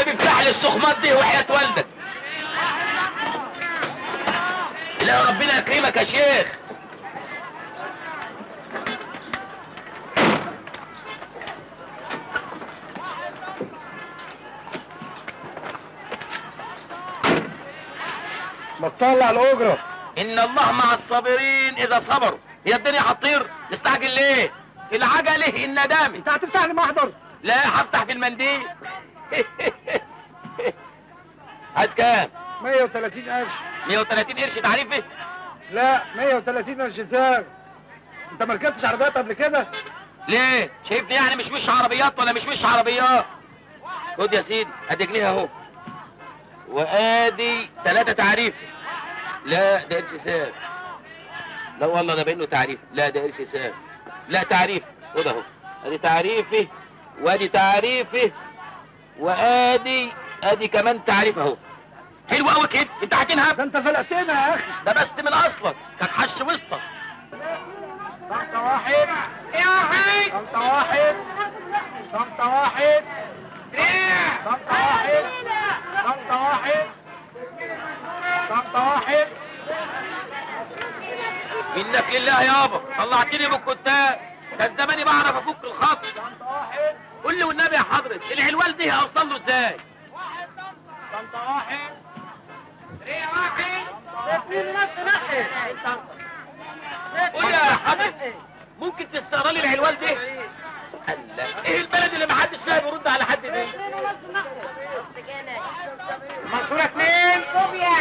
والنبي افتح لي السخمات دي وحياة والدك. لا ربنا يكرمك يا شيخ. ما تطلع الاجره. ان الله مع الصابرين اذا صبروا. هي الدنيا هتطير؟ نستعجل ليه؟ العجله الندامه. انت هتفتح لي محضر؟ لا هفتح في المنديل. عايز كام؟ 130 قرش. 130 قرش تعريفي؟ لا 130 قرش ساغ. انت ما ركبتش عربيات قبل كده؟ ليه؟ شايفني يعني مش وش عربيات ولا مش وش عربيات؟ خد يا سيدي ادي جنيه اهو، وادي 3 تعريفي. لا ده قرش ساغ. لا والله ده بانه تعريف. لا ده قرش ساغ. لا تعريف. خد اهو، ادي تعريفي وادي تعريفي وادي كمان تعريف اهو. حلو قوي كده. انت هتنهب؟ ده انت فلقتنا يا اخي. ده بس من اصلك كان حش وسطك. صمت واحد يا اخي. صمت واحد. صمت واحد. صمت واحد. صمت واحد. صمت واحد. منك لله يابا، طلعتني من الكتاب. كان زماني بعرف افك الخط. صمت واحد. قول لي والنبي يا حضرة العلوال دي هوصل له ازاي؟ صمت واحد. قول يا حضرة ممكن تستغرى لي العلوال دي؟ الله، ايه البلد اللي محدش فيها بيرد على حد دي؟ منصورة 2. صوبيا.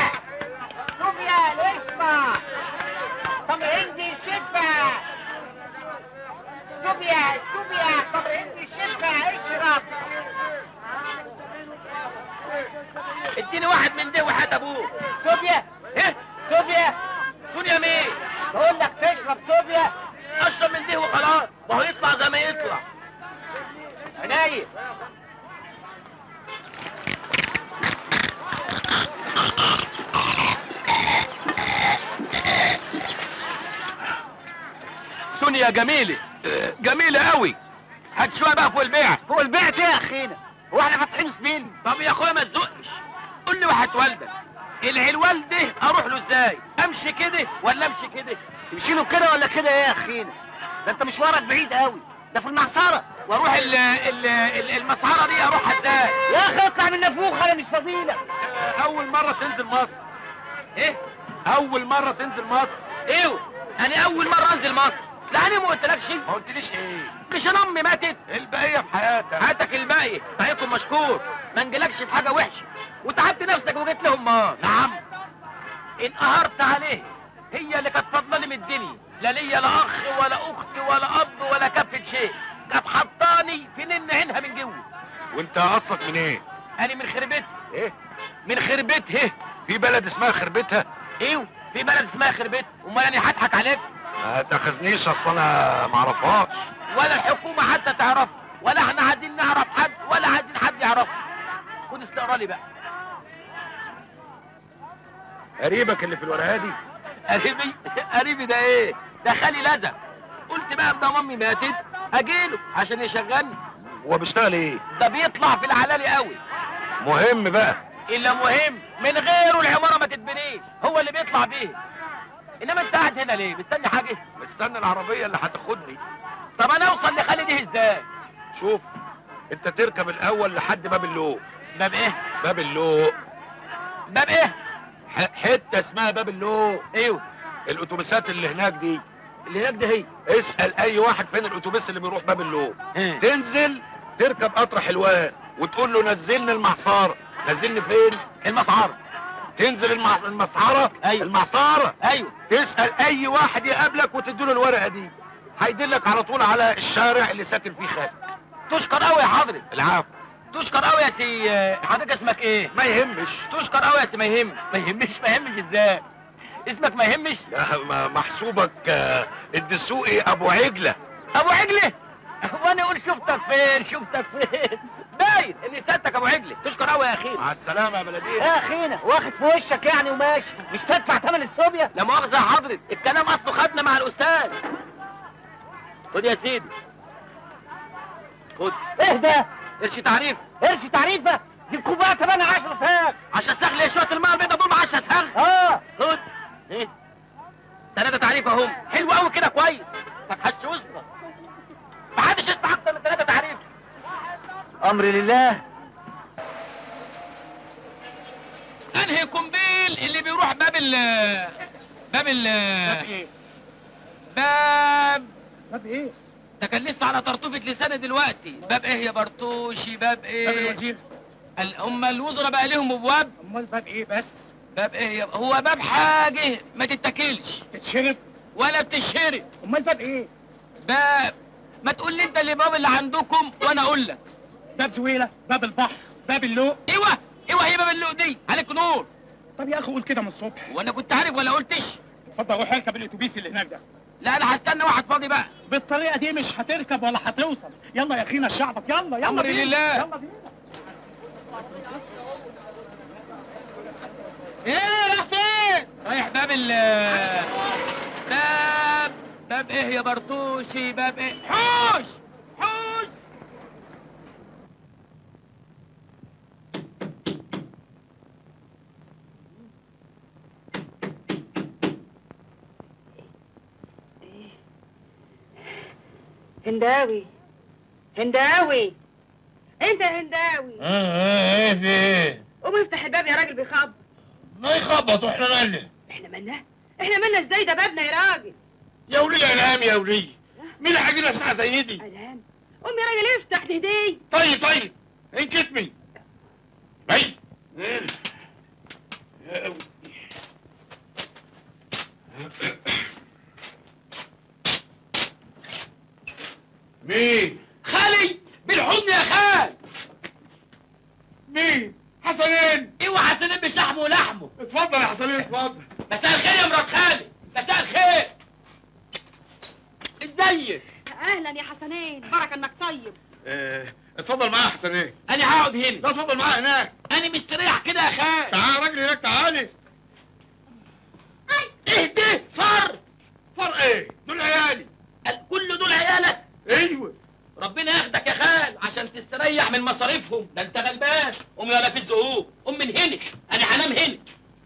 صوبيا الاسمع. طب عندي شفا. صوبيا. طب عندي شفا اشرب. اديني واحد من ده وحياة ابوه. صوبيا. ايه؟ صوبيا. سونيا مين؟ بقول لك تشرب صوبيا. اشرب من ده وخلاص، ما هو يطلع زي ما يطلع. عناية. سونيا جميلة جميلة قوي. هات شوية بقى فوق البيع. فوق البيت يا اخينا، هو احنا فاتحين سبيل؟ طب يا اخويا ما تزقش، قول لي وحياة والدك العلوال ده اروح له ازاي؟ امشي كده ولا امشي كده؟ تمشي له كده ولا كده يا اخينا؟ ده انت مشوارك بعيد قوي، ده في المعصرة. واروح المسعرة دي اروحها ازاي؟ يا اخي اطلع من نافوخ، انا مش فضيلك. اول مرة تنزل مصر. ايه؟ اول مرة تنزل مصر. ايوه انا اول مرة انزل مصر. لا انا ما قلتلكش. ما قلتليش ايه؟ مش انا امي ماتت؟ البقية في حياتك. حياتك الباقية، سعيكم مشكور. ما انجلكش في حاجة وحشة وتعبت نفسك وجيت لهم. ما نعم انقهرت عليه. هي اللي كانت فضلاني من الدنيا، لا ليا لا اخ ولا اخت ولا اب ولا كفة شيء. كانت حطاني في نن عينها من جوه. وانت اصلك من ايه؟ انا من خربتها. ايه؟ من خربتها. في بلد اسمها خربتها؟ ايوه في بلد اسمها خربتها. امال انا هضحك عليك؟ ما تاخذنيش، اصل انا ما اعرفهاش. ولا الحكومة حتى تعرف، ولا احنا عايزين نعرف حد ولا عايزين حد يعرفه. خد استقرا لي بقى. قريبك اللي في الورقه دي؟ قريبي ده ايه؟ ده خالي لزق. قلت بقى ده مامي ماتت اجيله عشان يشغلني. هو بيشتغل ايه؟ ده بيطلع في العلالي قوي. مهم بقى. الا مهم، من غيره العمارة ما تتبنيش، هو اللي بيطلع بيه. انما انت قاعد هنا ليه؟ مستني حاجة؟ مستني العربيه اللي هتاخدني. طب انا اوصل لخالي دي ازاي؟ شوف، انت تركب الاول لحد باب اللوق. باب ايه؟ باب اللوق. باب ايه؟ حته اسمها باب اللوق. ايوه الاتوبيسات اللي هناك دي، اللي هناك ده هي. اسال اي واحد فين الاتوبيس اللي بيروح باب اللوق. ايه؟ تنزل تركب قطر حلوان وتقول له نزلني المعصاره. نزلني فين؟ المسعرة. تنزل المسعره. ايوه المعصره. ايوه. تسال اي واحد يقابلك وتديله الورقه دي، هيدلك على طول على الشارع اللي ساكن فيه خالد. تشكر قوي يا حضرتك. العفو. تشكر قوي يا سي. حضرتك اسمك ايه؟ ما يهمش. تشكر قوي يا سي. ما يهمش ازاي؟ اسمك ما يهمش؟ لا محسوبك الدسوقي ابو عجله. ابو عجله؟ وانا اقول شفتك فين باين اني سالتك ابو عجله. تشكر قوي يا اخي. مع السلامه يا بلديه. يا اخينا واخد في وشك يعني وماشي، مش تدفع ثمن الصوبيا؟ لا مؤاخذه يا حضرتك، الكلام اصله خدنا مع الاستاذ. خد يا سيدي. خد. ايه ده؟ قرش تعريف. قرش تعريفه؟ دي الكوبايه كمان 10 ساغ. 10 ساغ ليه؟ شويه الماء البيضاء دول 10 ساغ. خد ايه 3 تعريف اهم. حلو قوي كده، كويس. فتحش وسطك، محدش يدفع اكتر من 3 تعريف. امري لله. انهي قنبيل اللي بيروح باب باب ايه؟ باب ايه؟ ده كان لسه على طرطوفة لساني دلوقتي. باب ايه يا برتوشي؟ باب ايه؟ باب الوزير. هم الوزراء بقى ليهم ابواب. امال باب ايه بس؟ باب ايه هو باب حاجه ما تتاكلش تتشرب ولا بتشرب. امال باب ايه؟ باب، ما تقول لي انت اللي باب اللي عندكم وانا اقول لك. باب زويله، باب البحر، باب اللوق. ايوه هي باب اللوق دي عليك نور. طب يا اخي قول كده من الصبح. وانا كنت عارف ولا قلتش؟ اتفضل روح اركب الاتوبيس اللي هناك ده. لا انا هستنى واحد فاضي بقى. بالطريقه دي مش هتركب ولا هتوصل. يلا يا اخينا الشعبك، يلا أمري بينا. لله. يلا بينا. ايه رايح فين؟ رايح باب باب ايه يا برتوشي؟ باب ايه؟ حوش حوش. هنداوي هنداوي، انت يا هنداوي. ايه في ايه؟ قوم افتح الباب يا راجل، بيخبط. ما يخبط واحنا مالنا؟ احنا مالنا ازاي؟ ده بابنا يا راجل. يا ولي الام يا ولي، مين اللي هيجي لنا ساعه زي دي؟ الهام، قوم يا راجل افتح، دي هديه. طيب انكتمي بي. مين؟ خالي بالحضن يا خال. مين؟ حسنين. ايوه حسنين بشحمه ولحمه. اتفضل يا حسنين اتفضل. مساء الخير يا مرات خالي. مساء الخير. ازيك؟ اهلا يا حسنين، بركه انك طيب. اتفضل معايا يا حسنين. انا هقعد هنا. لا اتفضل معايا هناك. انا مستريح كده يا خال. تعال يا راجل هناك، تعالي. اهدي فر. فرق ايه؟ دول عيالي. كل دول عيالك؟ ايوه. ربنا ياخدك يا خال عشان تستريح من مصاريفهم. ده انت غلبان. قوم يلا في الزقوق، قوم من هنا. انا هنام هنا.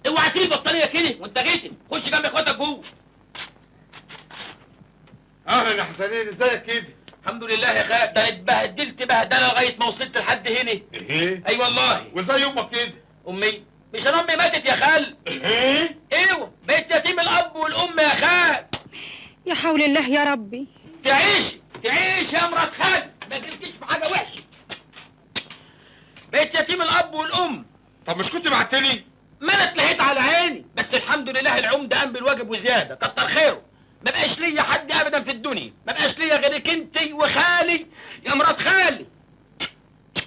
اوعى تسيب البطاريه كده وانت غتت. خش جنب اخواتك جوه. اهلا يا حسنين، ازيك كده؟ الحمد لله يا خال. ده انا اتبهدلت بهدله لغايه ما وصلت لحد هنا. ايه؟ اي والله. وازاي امك كده؟ امي مش انا امي ماتت يا خال. ايه؟ ايوه بقيت يتيم الاب والام يا خال. يا حول الله يا ربي. تعيشي يا مرات خالي، ما تجيش في حاجه وحشه. بقيت يتيم الاب والام. طب مش كنت بعتلي؟ ما انا اتلهيت على عيني، بس الحمد لله العمده قام بالواجب وزياده، كتر خيره. ما بقاش ليا حد ابدا في الدنيا، ما بقاش ليا غيرك انت وخالي يا مرات خالي.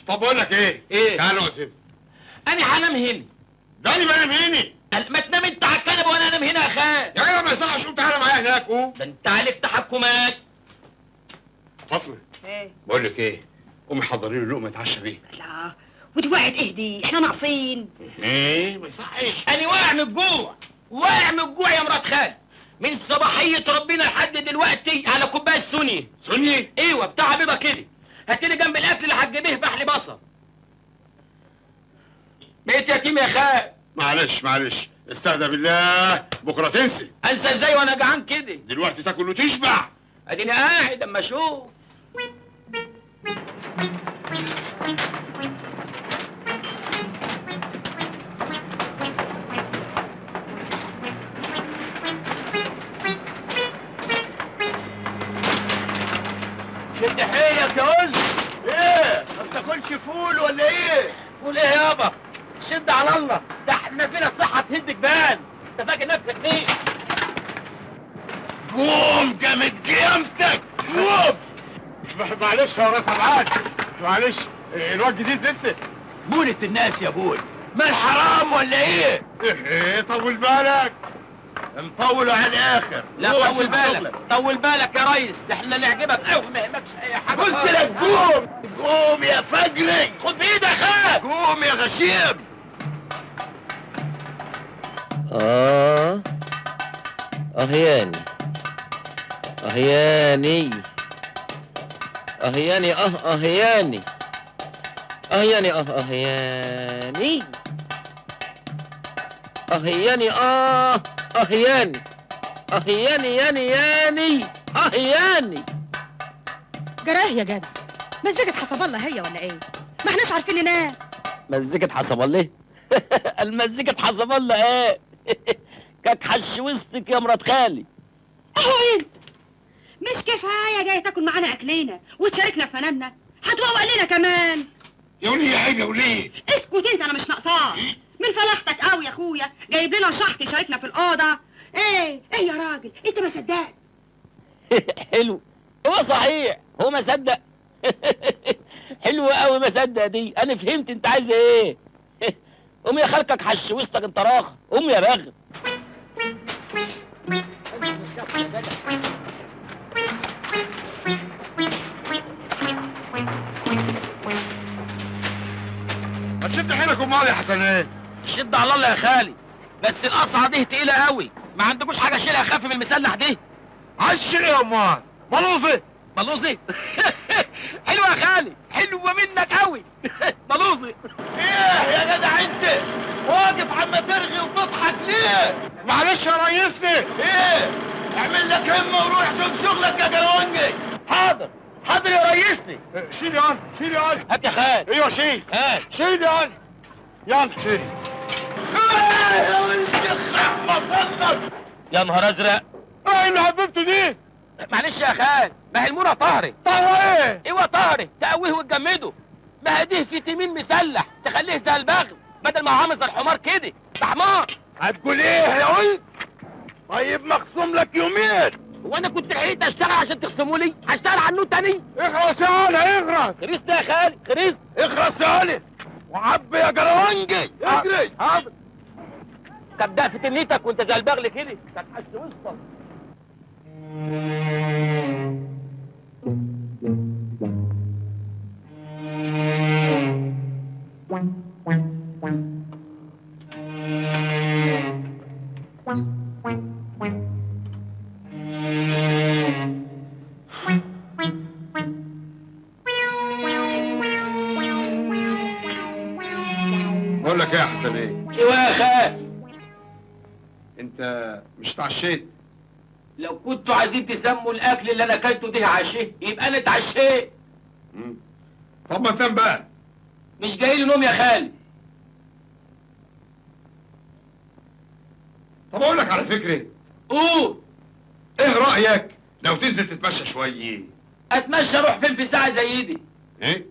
طب بقول لك ايه؟ ايه؟ تعال نقعد هنا. انا هنام هنا. ده انا بنام هنا. ما تنام انت على الكنبه وانا انام هنا يا خال. يا جدع ما يصحش، قوم تعالى معايا هناك قوم. ده انت عليك تحكمات. فاطمه ايه؟ بقول لك ايه؟ قومي حضري لي لقمه اتعشى بيها. لا وتوعد اهدي، احنا ناقصين. ايه؟ ما يصحش. انا واقع من الجوع، واقع من الجوع يا مرات خالي. من صباحيه ربنا لحد دلوقتي على كوبايه سوني. سني؟ ايوه بتاع بيضه كده. هاتلي جنب الاكل اللي هتجيبيه بحلي بصل. بقيت يتيم يا خال. معلش استهدى بالله، بكره تنسي. انسى ازاي وانا جعان كده؟ دلوقتي تاكل وتشبع. اديني قاعد اما اشوف. شد حيلك يا ولد. ايه؟ ما بتاكلش فول ولا ايه؟ قول ايه يابا؟ شد على الله، ده احنا فينا الصحه تهد جبال. انت فاكر نفسك مين؟ قوم جامد قيامتك، قوم. معلش يا راس العاد، معلش الواد جديد لسه. مولة الناس يا ابوي، ما الحرام ولا ايه؟ ايه طول بالك. مطولوا على الاخر. لا روح طول شوف بالك، شغلك. طول بالك يا ريس، احنا نعجبك قوي ما يهمكش اي حاجه. قلت لك قوم، قوم يا فجري، خد بايدك يا خال. قوم يا غشيم. أهياني أهياني أهياني أهياني اهياني اهياني اهياني اهياني اهياني ياني اهياني. جراه يا جدع، مزيكة حسب الله هي ولا ايه؟ ما احناش عارفين ننام. مزيكة حسب الله. المزيكة حسب الله ايه؟ كاك حش وسطك يا مرات خالي. اهو انت مش كفاية جاي تاكل معانا اكلنا وتشاركنا في فناننا، هتروق لنا كمان. يا وليه يا عيب يا وليه. اسكت انت، انا مش ناقصاك من فلاحتك قوي يا اخويا، جايب لنا شحط يشاركنا في الاوضه. ايه يا راجل، انت ما صدقت. حلو، هو صحيح هو ما صدق. حلو قوي ما صدق دي، انا فهمت انت عايز ايه. قوم يا خالكك حش وسطك انت راخ، قوم يا راغب. ما تشد حيلك امال يا حسنين. شد على الله يا خالي، بس القصعه دي تقيله قوي، ما عندكوش حاجه اشيلها اخف من المسلح دي؟ عايز تشيل ايه امال؟ بلوزي. بلوزي. حلوه يا خالي، حلوه منك قوي. بلوزي. ايه يا جدع انت واقف عم ترغي وتضحك ليه؟ معلش يا ريسني. ايه؟ اعمل لك همه وروح شوف شغلك يا جرونجي. حاضر حاضر يا ريسني. شيل يا ولد، شيل يا ولد. هات يا خال. ايوه شيل. هات. شيل يا ولد. يلا شيل. ايه يا ولد رحمة فمك. يا نهار ازرق. ايه اللي حببته دي؟ معلش يا خال، ما هي المونه طهرت. طهر ايه؟ ايوه طهرت، تقويه وتجمده. ما هديه فيتامين مسلح تخليه زي البغل، بدل ما هو عامل زي الحمار كده، ده حمار. هتقول ايه يا ولد؟ طيب مخصوم لك يومين. هو انا كنت لحقت اشتغل عشان تخصموا لي؟ هشتغل عنه تاني؟ اخرس يا ولد اخرس. خريست يا خالي، خريست. اخرس يا ولد. وعبي يا جرونجي. اجري. حاضر. تبدأ في تنيتك وانت زي البغل كده، تتحش وسطك. بقول لك ايه يا حسنين؟ ايوه يا خال. انت مش اتعشيت؟ لو كنتوا عايزين تسموا الاكل اللي انا اكلته ده عشاء، يبقى انا اتعشيت. طب ما تنام بقى. مش جاي لي نوم يا خالي. طب اقول لك على فكره. قول. ايه رايك لو تنزل تتمشى شويه؟ اتمشى اروح فين في ساعه زي دي؟ ايه؟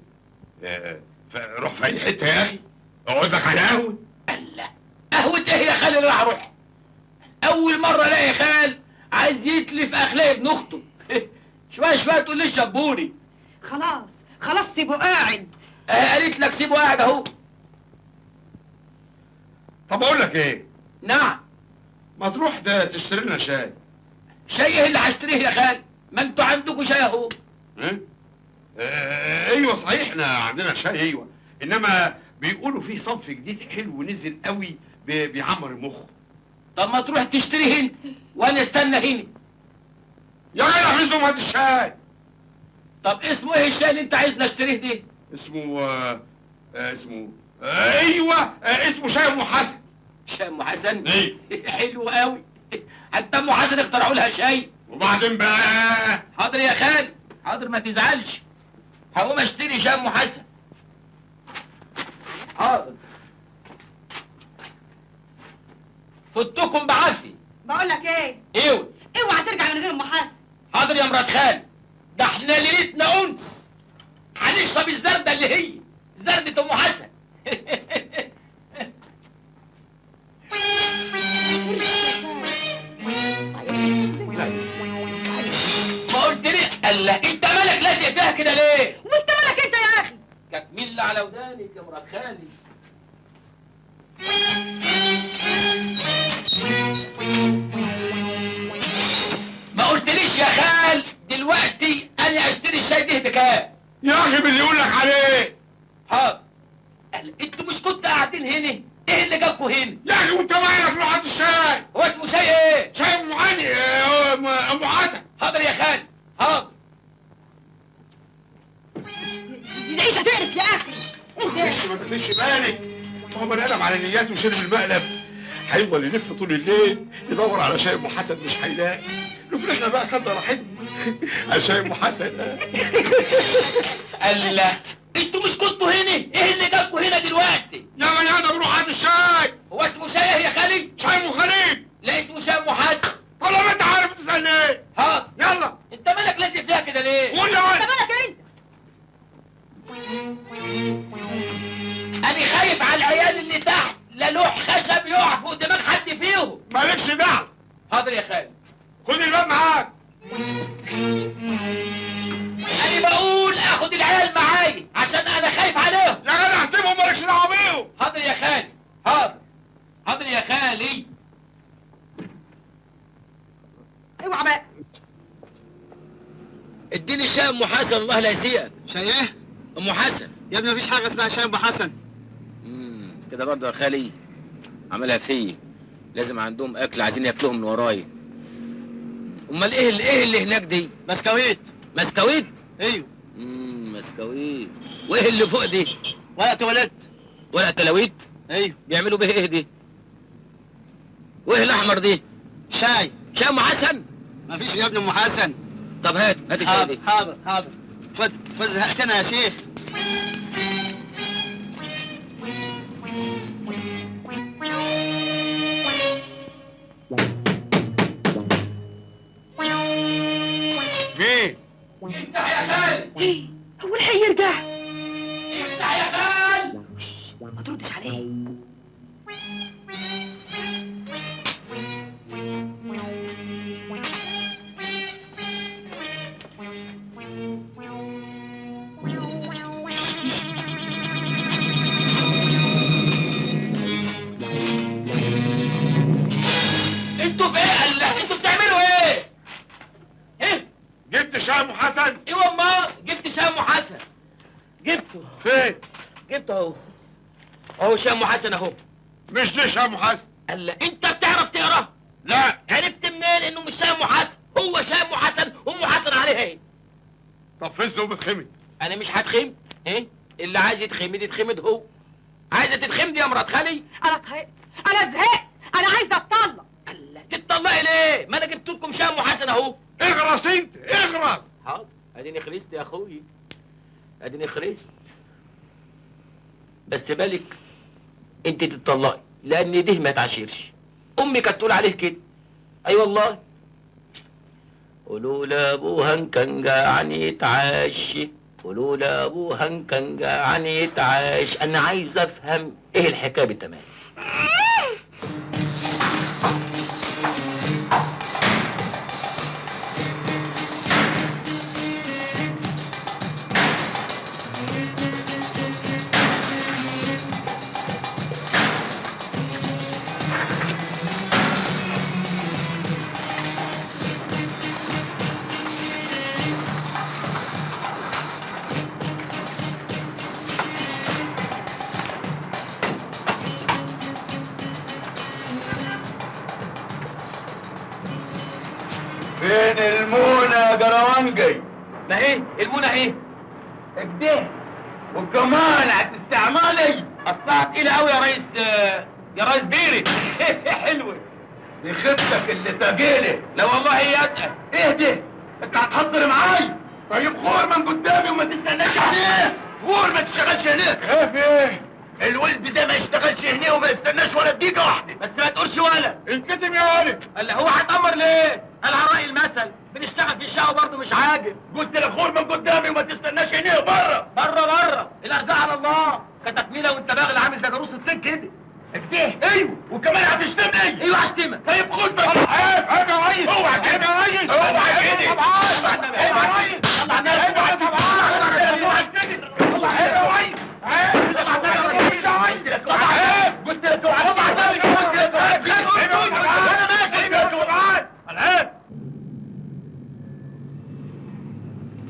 روح في اي حته يا اخي. اقعد لك على قهوه. الله، قهوة ايه يا خالي اللي راح اروح؟ اول مرة الاقي خال عايز يتلف اخلاق ابن اخته. شوية شوية تقول لي شبوني. خلاص سيبه قاعد. قالت لك سيبه قاعد اهو. طب اقول لك ايه؟ نعم. ما تروح ده تشتري لنا شاي. شاي ايه اللي هشتريه يا خال؟ ما انتوا عندكوا شاي اهو. ايه؟ ايوه صحيح احنا عندنا شاي ايوه، انما بيقولوا فيه صنف جديد حلو نزل قوي بيعمر المخ. طب ما تروح تشتريه انت وانا استنى هنا. يا جدع حفظهم هات الشاي. طب اسمه ايه الشاي اللي انت عايزني اشتريه ده؟ اسمه ايوه اسمه شاي ام حسن. شاي ام حسن؟ ايه؟ حلو قوي. حتى ام حسن اخترعوا لها شاي. وبعدين بقى؟ حاضر يا خال، حاضر ما تزعلش. هقوم اشتري شاي ام حسن. حاضر. فتكم بعافيه. بقول لك ايه؟ ايوه. اوعى ترجع من غير ام حسن. حاضر يا مرات خال، ده احنا ليلتنا انس. هنشرب الزردة اللي هي زردة ام حسن. ما قلت لي الله، انت مالك لازق فيها كده ليه؟ وانت مالك انت يا اخي؟ كانت مين على ودانك يا مرات خالي؟ ما قلتليش يا خال دلوقتي انا اشتري الشاي ده بكام؟ يا اخي باللي يقول لك عليه. حاضر. انتوا مش كنتوا قاعدين هنا؟ ايه اللي جابكوا هنا؟ يا اخي وانت مالك روح هات الشاي. هو اسمه شاي ايه؟ شاي ام علي ام حسن. حاضر يا خال، حاضر. دي العيشه تقرف يا اخي. معلش ما تاخديش بالك، ما هو بني ادم على نياته وشرب المقلب هيفضل يلف طول الليل يدور على شاي ام حسن مش هيلاقي. لكن احنا بقى خدنا راحتنا على شاي ام حسن. الله، انتوا مش كنتوا هنا؟ ايه اللي جابكوا هنا دلوقتي؟ يا بني ادم روح هات الشاي. هو اسمه شاي يا خالي؟ شاي ام خليل. لا اسمه شاي ام حسن. طالما انت عارف تسالني ايه. حاضر. يلا انت مالك لازق فيها كده ليه؟ قول يا ولد. انت مالك انت؟ انا خايف على العيال اللي تحت، لا لوح خشب يقع فوق دماغ حد فيهم. مالكش دعوه. حاضر يا خالي. خد الباب معاك. انا بقول اخد العيال معايا عشان انا خايف عليهم. يا جدع سيبهم مالكش دعوه بيهم. حاضر يا خالي. حاضر. حاضر يا خالي. اوعى بقى. اديني شاي ام حسن الله لا يسيئك. شاي ايه؟ ام حسن. يا ابني مفيش حاجه اسمها شاي ابو حسن. كده برضه يا خالي عملها فيا. لازم عندهم اكل عايزين ياكلوهم من ورايا. امال ايه اللي هناك دي؟ بسكويت. مسكويت؟ ايوه. مسكويت. وايه اللي فوق دي؟ ورقه تواليت. ورقه تلاويت؟ ايوه. بيعملوا بيه ايه دي؟ وايه الاحمر دي؟ شاي. شاي ام حسن؟ مفيش يا ابني ام حسن. طب هات الشاي حاضر دي. حاضر حاضر. خد زهقتنا يا شيخ. مين؟ افتح يا خال. ايه؟ هو الحق يرجع؟ افتح يا خال. ما تردش عليه. انتوا في ايه؟ الله، انتوا بتعملوا ايه؟ ايه؟ جبت شاي ام حسن؟ ايوه امال جبت شاي ام حسن. جبته. فين؟ جبته اهو. اهو شاي ام حسن اهو. مش دي شاي ام حسن. الله، انت بتعرف تقرا؟ لا. عرفت منين انه مش شاي ام حسن؟ هو شاي ام حسن، ام حسن عليها ايه؟ طب فزه وبتخمد. انا مش هتخمد. ايه؟ اللي عايز يتخمد يتخمد هو. عايزه تتخمدي يا مرات خالي؟ انا طهقت، انا زهقت، انا عايزه اتطلق. الله، تتطلقي ليه؟ ما انا جبت لكم شاي ام حسن اهو. اغرس انت اغرس. حاضر، اديني خلصت يا اخوي. اديني خلصت. بس بالك انت تتطلقي لان ده ما تعشرش. امي كانت تقول عليه كده. اي والله. قولوا لابوها ان كان جعان يتعاش، قولوا لابوها ان كان جعان يتعاش. انا عايز افهم ايه الحكايه بالتمام. فين المونة يا جروانجي؟ ما ايه المونه ايه؟ اكده والكمان هتستعملي. اصلها تقيله قوي يا ريس. يا ريس بيري. حلوه دي خدتك اللي تجيلي. لا والله هي اتقل. ايه ده؟ انت هتهزر معاي؟ طيب غور من قدامي وما تستناش عليه. غور ما تشتغلش هناك. خايف ايه؟ الولد ده ما يشتغلش هنا وما يستناش ولا دقيقة واحدة. بس ما تقولش ولا. انكتم يا ولد. قال هو هتأمر ليه؟ قال على رأي المثل بنشتغل في الشقة وبرضه مش عاجب. قلت لك غور من قدامي وما تستناش هنا بره. بره الارزاق على الله. كتكميله وانت باغل عامل زي جاروس الطين كده. اكده؟ ايوه وكمان هتشتمني. ايوه هشتمك. طيب خد بقى. عيب يا ريس. اوعى كده يا ريس. اوعى كده. طبعا. عيب يا ريس. طلع نفسك. اوعى طبعا. اوعى كده. والله عيب يا ريس. عيب. طلع نفسك يا ريس. طلع عيب. قلت لك اوعى. طلع نفسك. قلت لك اوعى. انا ماشي. العيب.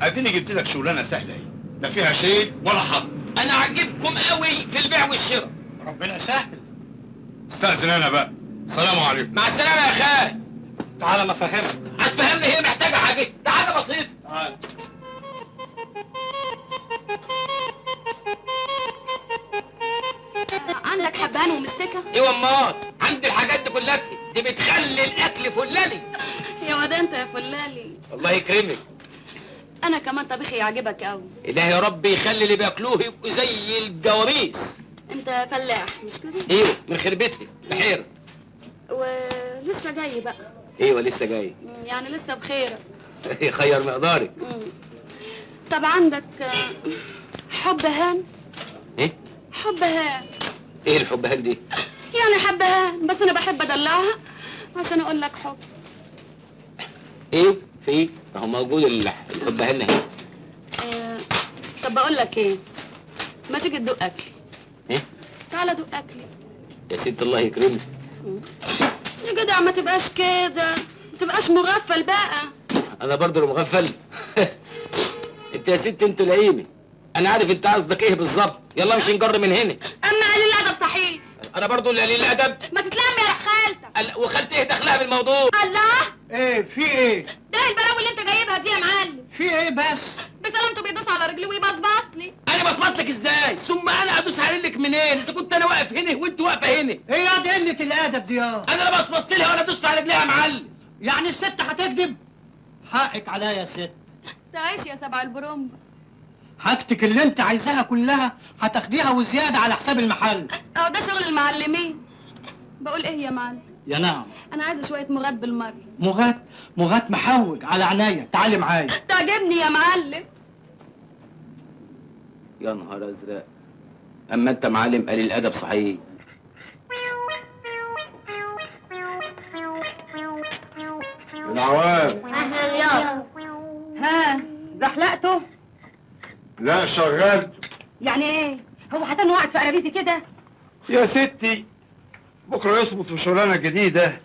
اديني جبت لك شغلانه سهله اهي، لا فيها شيء ولا حظ. انا عاجبكم قوي في البيع والشراء. ربنا سهل. استاذن انا بقى. السلام عليكم. مع السلامه يا خال. تعالى ما افهمك. هتفهمني هي محتاجه حاجه. ده حاجه بسيطه. تعالى. يا واد انت يا فلالي. الله يكرمك. انا كمان طبيخي يعجبك قوي. إلهي يا رب يخلي اللي بياكلوه يبقوا زي الجواميس. انت فلاح مش كده؟ ايوه من خربتي بحيرة. ولسه جاي بقى. ايوه لسه جاي. يعني لسه بخير. يخير مقدارك. طب عندك حب هان؟ ايه؟ حب هان. ايه الحبهان دي؟ يعني حبهان بس انا بحب ادلعها عشان اقول لك حب. ايه؟ في اهو موجود الحبهان اهي. طب بقول لك ايه؟ ما تيجي تدوق اكلي. ايه؟ تعالى دوق اكلي. يا ست الله يكرمك. يا جدع ما تبقاش كده، ما تبقاش مغفل بقى. انا برضه المغفل. انت يا ست انت لئيمه. انا عارف انت قصدك ايه بالظبط. يلا مش نجر من هنا. اما قليل الادب صحيح. انا برضه اللي قليل الادب. ما تتلم يا روح خالتك. وخالتي ايه دخلها بالموضوع؟ الله، ايه في ايه؟ ده البلاوي اللي انت جايبها دي يا معلم. في ايه بس؟ بسلامته بيدوس على رجلي ويبصبص لي. انا بصمت لك ازاي؟ ثم انا ادوس على رجلك منين؟ اذا كنت انا واقف هنا وانت واقفه هنا. ايه يا دي قلة الادب دي يا؟ انا لا بصمت لها ولا دوست على رجليها يا معلم. يعني الست هتكذب؟ حقك عليا يا ست. تعيش يا سبع البرومبا. حاجتك اللي انت عايزاها كلها هتاخديها وزيادة على حساب المحل. اهو ده شغل المعلمين. بقول ايه يا معلم؟ يا نعم. انا عايزه شويه مغات بالمره. مغات محوج على عينيا، تعالي معايا. تعجبني يا معلم. يا نهار ازرق. اما انت معلم قليل الادب صحيح. العوام. اهلا يا. ها زحلقته؟ لا شغلت. يعني ايه؟ هو هتنو قاعد في قرابيزي كده؟ يا ستي بكره يصمت في شغلانه جديده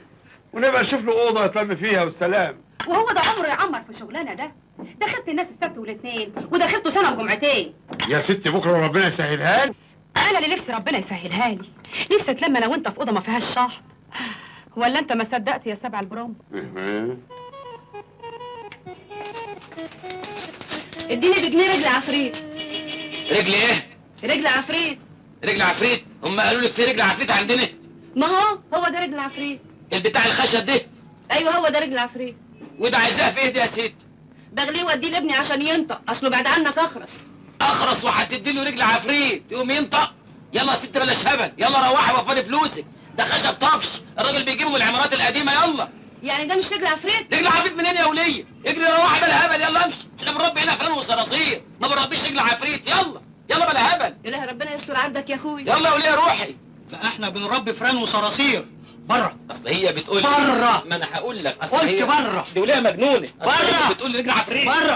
ونبقى نشوف له اوضه يتلم فيها والسلام. وهو ده عمره يعمر في شغلانه ده؟ دخلت الناس السبت والاثنين ودخلته سنه وجمعتين. يا ستي بكره ربنا يسهلها لي. انا اللي نفسي ربنا يسهلها لي. نفسي اتلم انا وانت في اوضه ما فيهاش شحط. ولا انت ما صدقت يا سبع البروم؟ اديني بجنيه رجل عفريت. رجل ايه؟ رجل عفريت. رجل عفريت؟ هم قالوا لك في رجل عفريت عندنا؟ ما هو ده رجل عفريت. البتاع الخشب ده؟ ايوه هو ده رجل عفريت. وده عايزاه في ايه ده يا ست؟ بغليه واديه لابني عشان ينطق، اصله بعد عنك اخرس. اخرس وهتدي له رجل عفريت يقوم ينطق؟ يلا يا ست بلاش هبل، يلا روحي وفري فلوسك. ده خشب طفش، الراجل بيجيبه من العمارات القديمه. يلا. يعني ده مش رجل عفريت؟ رجل عفريت منين يا وليه؟ اجري روحي بلا هبل، يلا امشي. احنا بنربي هنا فران وصراصير، ما بنربيش رجل عفريت. يلا يلا بلا هبل. اله ربنا يستر عندك يا اخويا. يلا يا وليه روحي. لا احنا بنربي فران وصراصير. بره. اصل هي بتقول بره. ما انا هقول لك. اصل قلت هي بره. دي وليه مجنونه. أصل هي بره. بتقول رجل عفريت. بره.